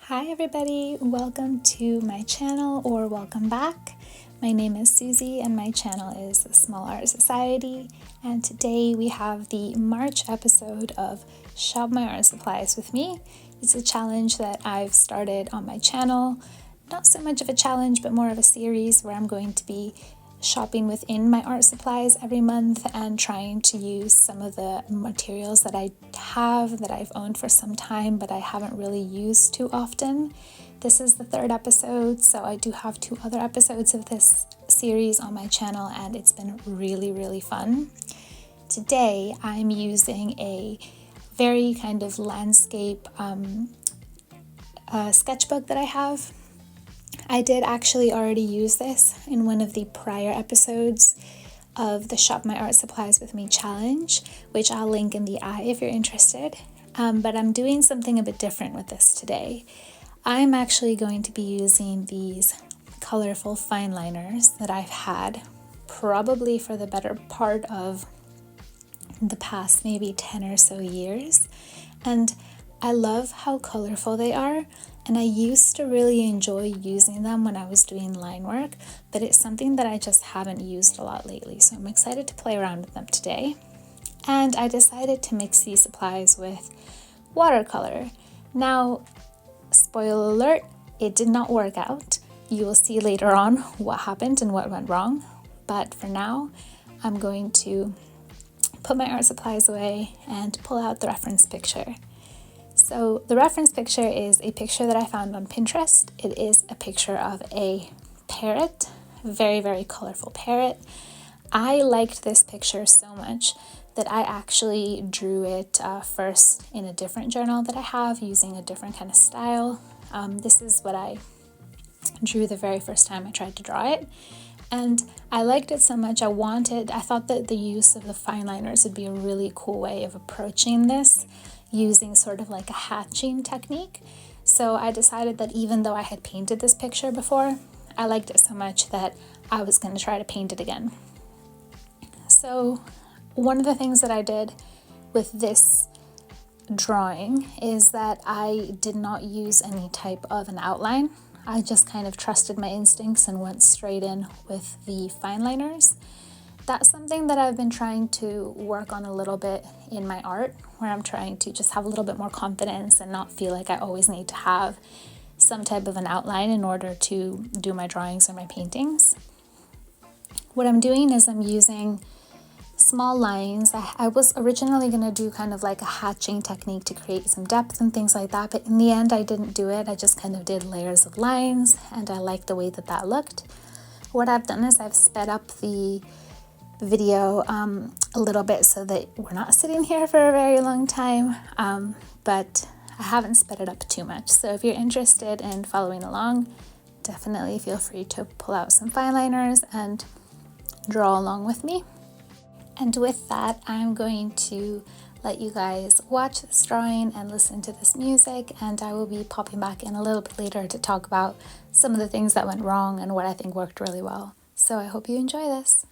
Hi everybody, welcome to my channel or welcome back. My name is Susie and my channel is the Small Art Society, and today we have the March episode of Shop My Art Supplies with me. It's a challenge that I've started on my channel. Not so much of a challenge, but more of a series where I'm going to be shopping within my art supplies every month and trying to use some of the materials that I have that I've owned for some time but I haven't really used too often. This is the third episode, so I do have 2 other episodes of this series on my channel and it's been really fun. Today I'm using a very kind of landscape sketchbook that I have. I did actually already use this in one of the prior episodes of the Shop My Art Supplies with Me challenge, which I'll link in the eye if you're interested. But I'm doing something a bit different with this today. I'm actually going to be using these colorful fine liners that I've had probably for the better part of the past maybe 10 or so years. And I love how colorful they are. And I used to really enjoy using them when I was doing line work, but it's something that I just haven't used a lot lately. So I'm excited to play around with them today. And I decided to mix these supplies with watercolor. Now, spoiler alert, it did not work out. You will see later on what happened and what went wrong. But for now, I'm going to put my art supplies away and pull out the reference picture. So the reference picture is a picture that I found on Pinterest. It is a picture of a parrot, very colorful parrot. I liked this picture so much that I actually drew it first in a different journal that I have using a different kind of style. This is what I drew the very first time I tried to draw it. And I liked it so much, I thought that the use of the fine liners would be a really cool way of approaching this, using sort of like a hatching technique. So I decided that even though I had painted this picture before, I liked it so much that I was going to try to paint it again. So one of the things that I did with this drawing is that I did not use any type of an outline. I just kind of trusted my instincts and went straight in with the fine liners. That's something that I've been trying to work on a little bit in my art, where I'm trying to just have a little bit more confidence and not feel like I always need to have some type of an outline in order to do my drawings or my paintings. What I'm doing is I'm using small lines. I was originally going to do kind of like a hatching technique to create some depth and things like that, but in the end I didn't do it. I just kind of did layers of lines and I liked the way that that looked. What I've done is I've sped up the video a little bit so that we're not sitting here for a very long time, but I haven't sped it up too much. So if you're interested in following along, definitely feel free to pull out some fine liners and draw along with me. And with that, I'm going to let you guys watch this drawing and listen to this music, and I will be popping back in a little bit later to talk about some of the things that went wrong and what I think worked really well. So I hope you enjoy this.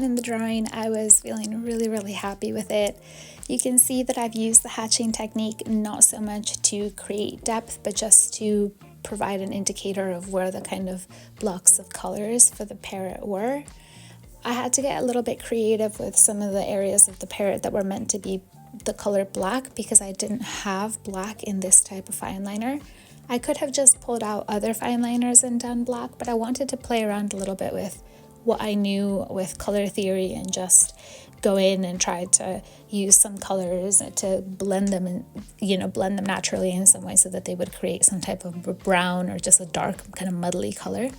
in the drawing, I was feeling really, really happy with it. You can see that I've used the hatching technique not so much to create depth, but just to provide an indicator of where the kind of blocks of colors for the parrot were. I had to get a little bit creative with some of the areas of the parrot that were meant to be the color black because I didn't have black in this type of fine liner. I could have just pulled out other fine liners and done black, but I wanted to play around a little bit with what I knew with color theory and just go in and try to use some colors to blend them and, blend them naturally in some way so that they would create some type of brown or just a dark kind of muddly color.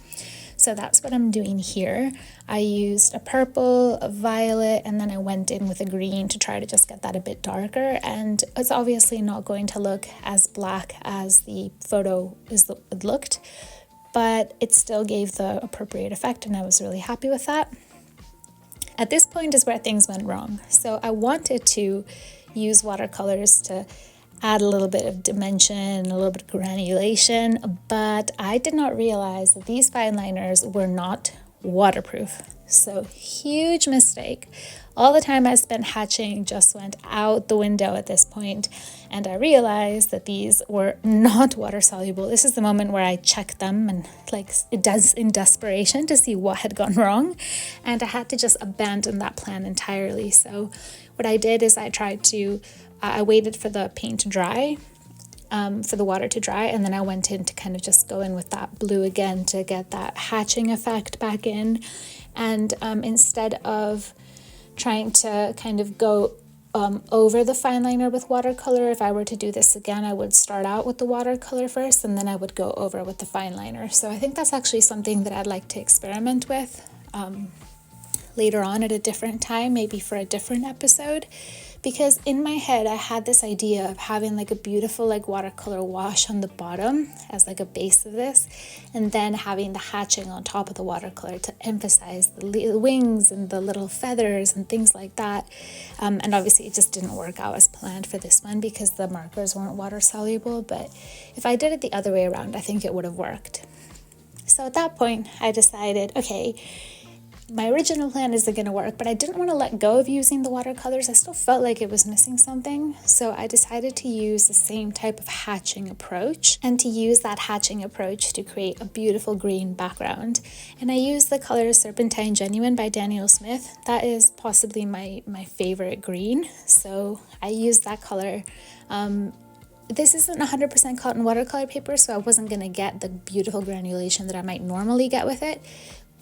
So that's what I'm doing here. I used a purple, a violet, and then I went in with a green to try to just get that a bit darker. And it's obviously not going to look as black as the photo looked, but it still gave the appropriate effect, and I was really happy with that. At this point is where things went wrong. So I wanted to use watercolors to add a little bit of dimension, a little bit of granulation, but I did not realize that these fine liners were not waterproof. So huge mistake. All the time I spent hatching just went out the window at this point, and I realized that these were not water soluble. This is the moment where I checked them and it does in desperation to see what had gone wrong, and I had to just abandon that plan entirely. So what I did is I waited for the paint to dry, for the water to dry, and then I went in to kind of just go in with that blue again to get that hatching effect back in. And instead of trying to kind of go over the fine liner with watercolor, if I were to do this again, I would start out with the watercolor first and then I would go over with the fine liner. So I think that's actually something that I'd like to experiment with later on at a different time, maybe for a different episode. Because in my head, I had this idea of having a beautiful watercolor wash on the bottom as a base of this, and then having the hatching on top of the watercolor to emphasize the wings and the little feathers and things like that. And obviously it just didn't work out as planned for this one because the markers weren't water soluble, but if I did it the other way around, I think it would have worked. So at that point, I decided, okay, my original plan isn't going to work, but I didn't want to let go of using the watercolors. I still felt like it was missing something. So I decided to use the same type of hatching approach and to use that hatching approach to create a beautiful green background. And I used the color Serpentine Genuine by Daniel Smith. That is possibly my favorite green. So I used that color. This isn't 100% cotton watercolor paper, so I wasn't going to get the beautiful granulation that I might normally get with it.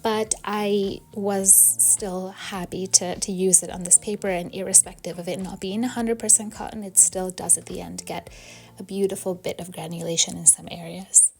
But I was still happy to use it on this paper, and irrespective of it not being 100% cotton, it still does at the end get a beautiful bit of granulation in some areas.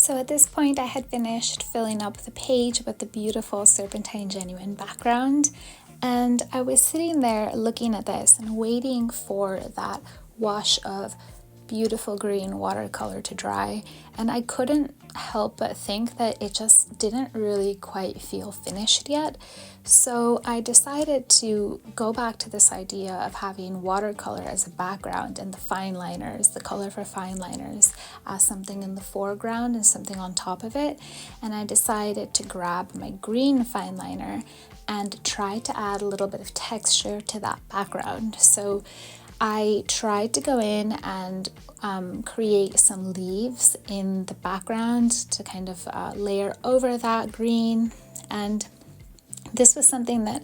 So at this point I had finished filling up the page with the beautiful Serpentine Genuine background, and I was sitting there looking at this and waiting for that wash of beautiful green watercolor to dry, and I couldn't help but think that it just didn't really quite feel finished yet. So I decided to go back to this idea of having watercolor as a background and the fine liners, the color for fine liners, as something in the foreground and something on top of it. And I decided to grab my green fine liner and try to add a little bit of texture to that background. So I tried to go in and create some leaves in the background to kind of layer over that green, and this was something that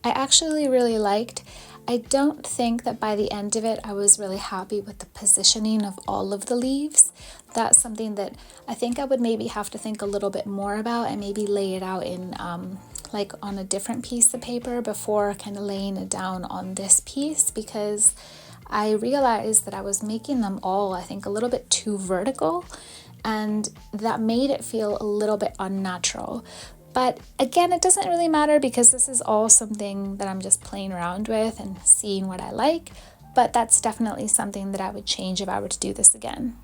I actually really liked. I don't think that by the end of it I was really happy with the positioning of all of the leaves. That's something that I think I would maybe have to think a little bit more about and maybe lay it out in like on a different piece of paper before kind of laying it down on this piece, because I realized that I was making them all, I think, a little bit too vertical, and that made it feel a little bit unnatural. But again, it doesn't really matter because this is all something that I'm just playing around with and seeing what I like, but that's definitely something that I would change if I were to do this again.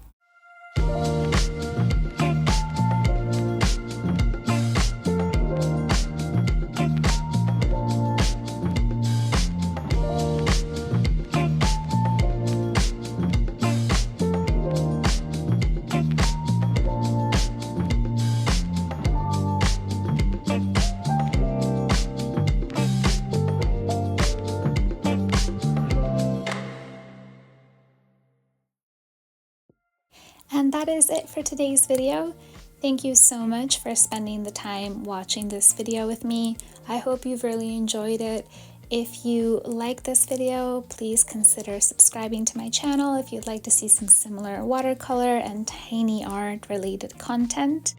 And that is it for today's video. Thank you so much for spending the time watching this video with me. I hope you've really enjoyed it. If you like this video, please consider subscribing to my channel if you'd like to see some similar watercolor and tiny art related content.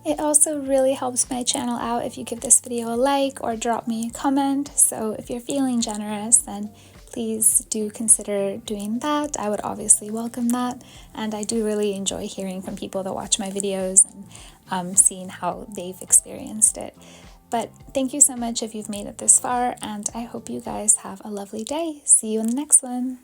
It also really helps my channel out if you give this video a like or drop me a comment. So if you're feeling generous, then please do consider doing that. I would obviously welcome that. And I do really enjoy hearing from people that watch my videos and seeing how they've experienced it. But thank you so much if you've made it this far, and I hope you guys have a lovely day. See you in the next one.